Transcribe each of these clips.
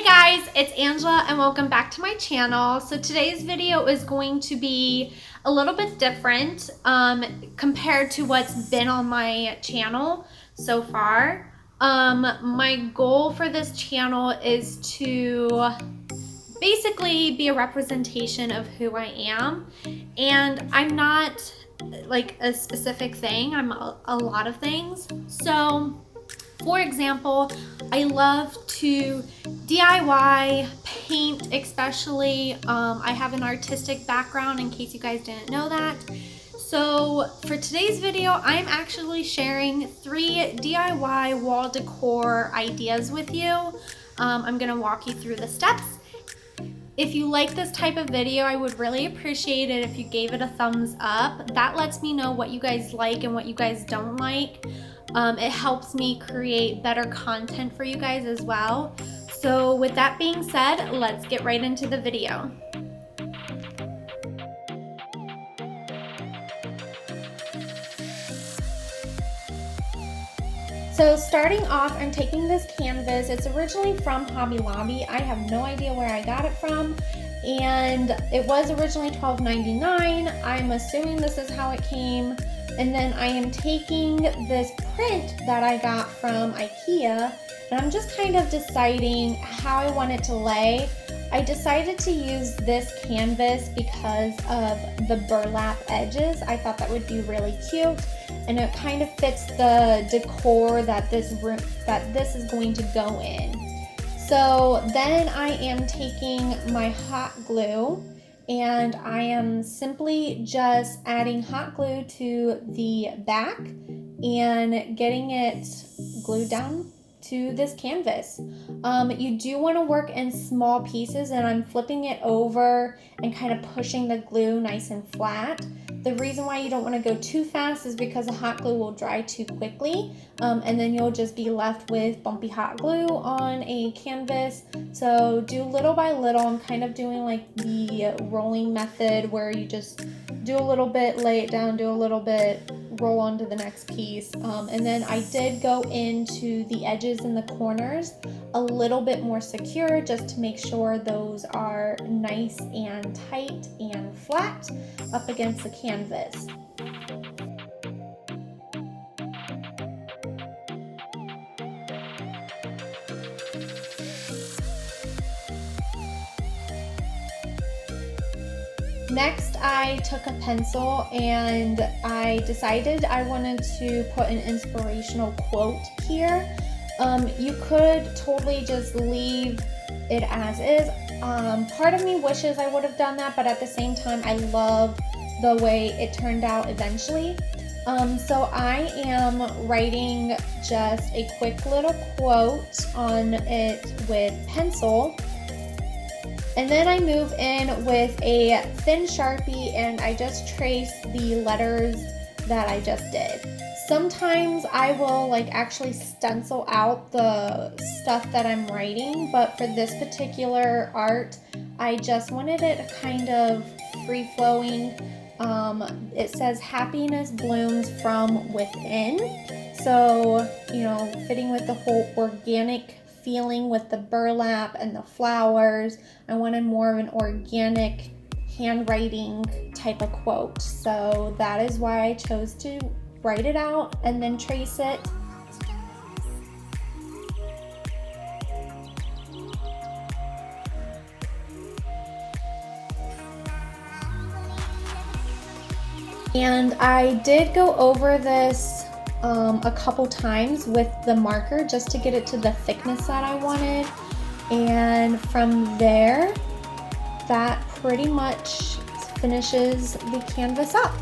guys, it's Angela and welcome back to my channel. So today's video is going to be a little bit different compared to what's been on my channel so far. My goal for this channel is to basically be a representation of who I am, and I'm not like a specific thing, I'm a lot of things. So for example, I love to DIY, paint especially. I have an artistic background in case you guys didn't know that. So for today's video, I'm actually sharing 3 DIY wall decor ideas with you. I'm gonna walk you through the steps. If you like this type of video, I would really appreciate it if you gave it a thumbs up. That lets me know what you guys like and what you guys don't like. It helps me create better content for you guys as well. So with that being said, let's get right into the video. So starting off, I'm taking this canvas. It's originally from Hobby Lobby. I have no idea where I got it from, and it was originally $12.99. I'm assuming this is how it came. And then I am taking this print that I got from IKEA, and I'm just kind of deciding how I want it to lay. I decided to use this canvas because of the burlap edges. I thought that would be really cute, and it kind of fits the decor that this is going to go in. So then I am taking my hot glue, and I am simply just adding hot glue to the back and getting it glued down to this canvas. You do want to work in small pieces, and I'm flipping it over and kind of pushing the glue nice and flat. The reason why you don't want to go too fast is because the hot glue will dry too quickly, and then you'll just be left with bumpy hot glue on a canvas. So do little by little. I'm kind of doing like the rolling method where you just do a little bit, lay it down, do a little bit, roll on to the next piece. And then I did go into the edges and the corners a little bit more secure, just to make sure those are nice and tight and flat up against the canvas. Next, I took a pencil and I decided I wanted to put an inspirational quote here. You could totally just leave it as is. Part of me wishes I would have done that, but at the same time, I love the way it turned out eventually. So I am writing just a quick little quote on it with pencil. And then I move in with a thin Sharpie and I just trace the letters that I just did. Sometimes I will like actually stencil out the stuff that I'm writing, but for this particular art, I just wanted it kind of free-flowing. It says happiness blooms from within. So, you know, fitting with the whole organic feeling with the burlap and the flowers. I wanted more of an organic handwriting type of quote. So that is why I chose to write it out and then trace it. And I did go over this a couple times with the marker just to get it to the thickness that I wanted, and from there that pretty much finishes the canvas up.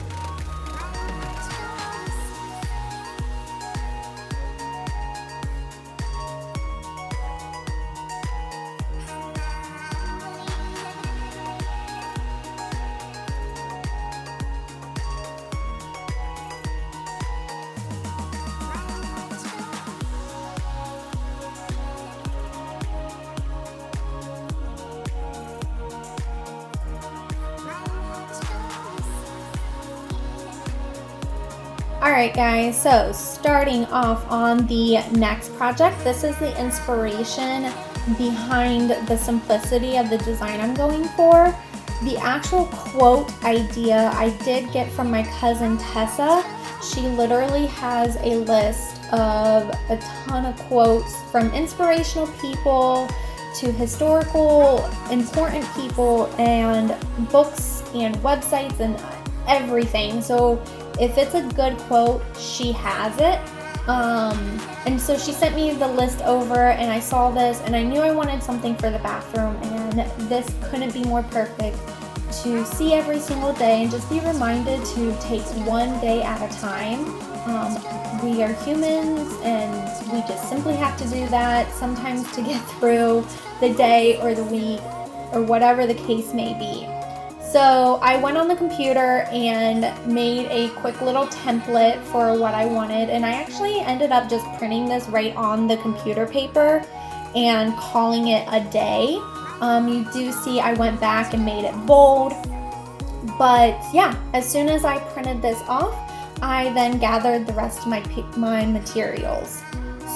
Alright guys, so starting off on the next project, this is the inspiration behind the simplicity of the design I'm going for. The actual quote idea I did get from my cousin Tessa. She literally has a list of a ton of quotes from inspirational people to historical important people and books and websites and everything. So if it's a good quote, she has it. And so she sent me the list over, and I saw this and I knew I wanted something for the bathroom, and this couldn't be more perfect to see every single day and just be reminded to take one day at a time. We are humans and we just simply have to do that sometimes to get through the day or the week or whatever the case may be. So I went on the computer and made a quick little template for what I wanted, and I actually ended up just printing this right on the computer paper and calling it a day. You do see I went back and made it bold, but yeah, as soon as I printed this off, I then gathered the rest of my materials.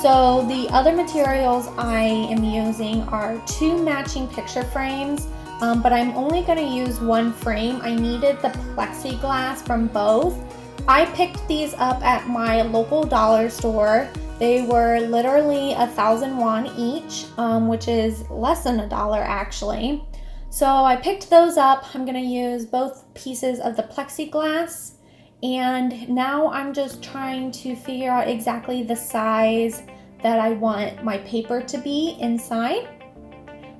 So the other materials I am using are 2 matching picture frames, but I'm only going to use one frame. I needed the plexiglass from both. I picked these up at my local dollar store. They were literally 1,000 won each, which is less than $1 actually. So I picked those up. I'm going to use both pieces of the plexiglass, and now I'm just trying to figure out exactly the size that I want my paper to be inside.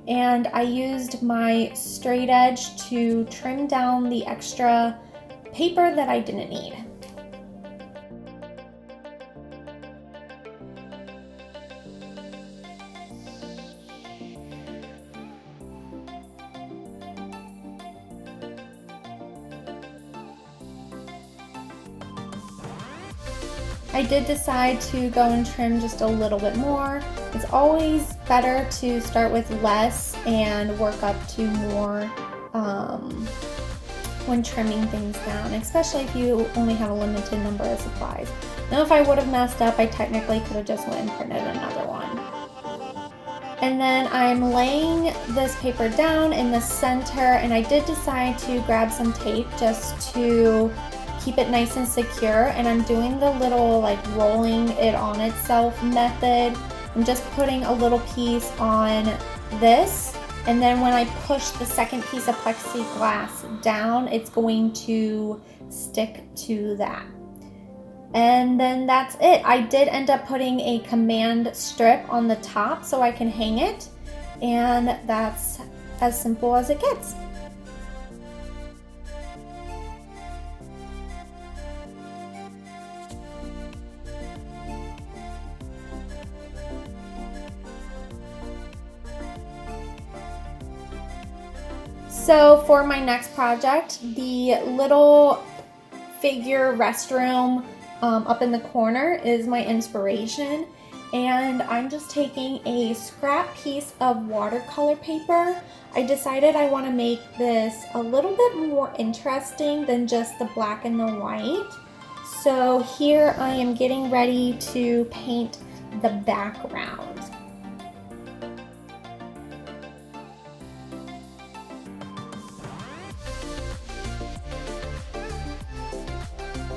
And I used my straight edge to trim down the extra paper that I didn't need. I did decide to go and trim just a little bit more. It's always better to start with less and work up to more when trimming things down, especially if you only have a limited number of supplies. Now, if I would have messed up, I technically could have just went and printed another one. And then I'm laying this paper down in the center, and I did decide to grab some tape just to keep it nice and secure, and I'm doing the little like rolling it on itself method. I'm just putting a little piece on this, and then when I push the second piece of plexiglass down, it's going to stick to that. And then that's it. I did end up putting a command strip on the top so I can hang it, and that's as simple as it gets. So for my next project, the little figure restroom up in the corner is my inspiration, and I'm just taking a scrap piece of watercolor paper. I decided I want to make this a little bit more interesting than just the black and the white. So here I am getting ready to paint the background.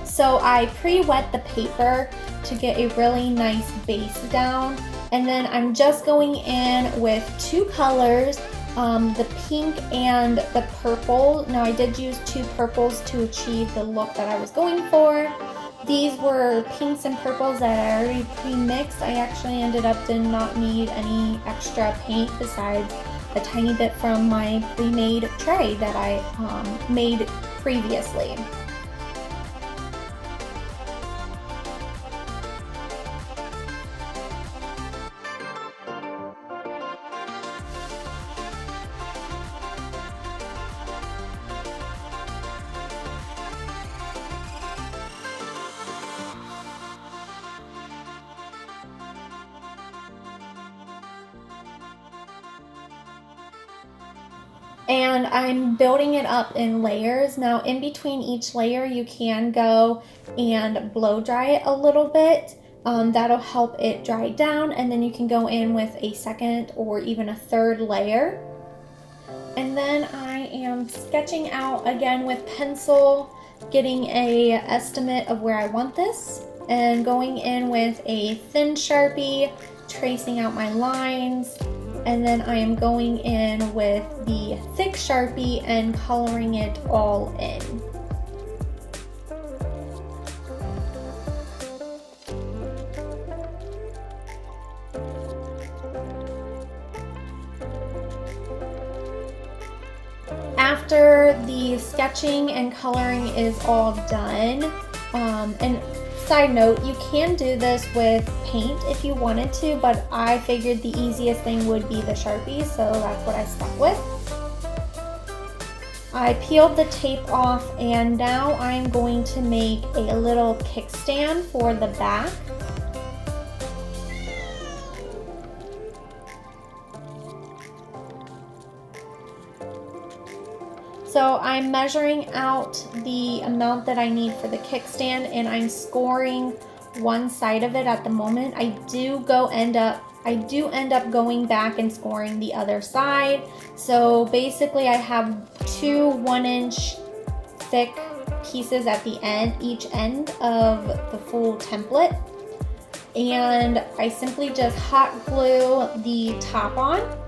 So I pre-wet the paper to get a really nice base down, and then I'm just going in with 2 colors, the pink and the purple. Now I did use 2 purples to achieve the look that I was going for. These were pinks and purples that I already pre-mixed. I actually ended up did not need any extra paint besides a tiny bit from my pre-made tray that I made previously. And I'm building it up in layers. Now in between each layer you can go and blow dry it a little bit. That'll help it dry down, and then you can go in with a second or even a third layer. And then I am sketching out again with pencil, getting a estimate of where I want this, and going in with a thin Sharpie, tracing out my lines, and then I am going in with the thick Sharpie and coloring it all in. After the sketching and coloring is all done, and side note, you can do this with paint if you wanted to, but I figured the easiest thing would be the Sharpie, so that's what I stuck with. I peeled the tape off, and now I'm going to make a little kickstand for the back. So I'm measuring out the amount that I need for the kickstand, and I'm scoring one side of it at the moment. I do end up going back and scoring the other side. So basically I have two 1-inch thick pieces at the end, each end of the full template. And I simply just hot glue the top on.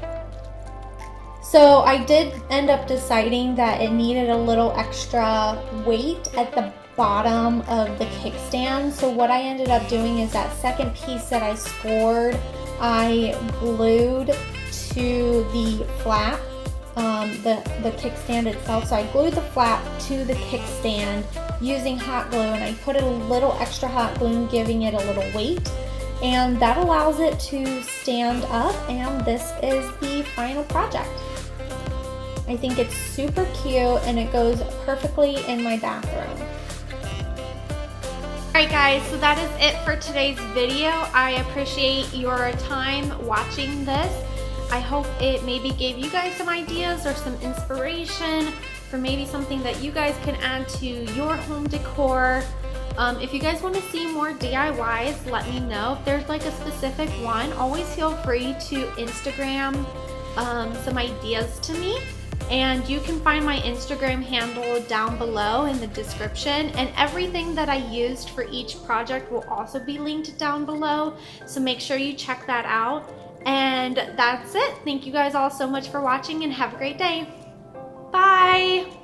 So I did end up deciding that it needed a little extra weight at the bottom of the kickstand. So what I ended up doing is that second piece that I scored, I glued to the flap, the kickstand itself. So I glued the flap to the kickstand using hot glue, and I put a little extra hot glue, giving it a little weight. And that allows it to stand up, and this is the final project. I think it's super cute, and it goes perfectly in my bathroom. Alright guys, so that is it for today's video. I appreciate your time watching this. I hope it maybe gave you guys some ideas or some inspiration for maybe something that you guys can add to your home decor. If you guys want to see more DIYs, let me know. If there's like a specific one, always feel free to Instagram some ideas to me. And you can find my Instagram handle down below in the description, and everything that I used for each project will also be linked down below, so make sure you check that out. And that's it. Thank you guys all so much for watching, and have a great day. Bye!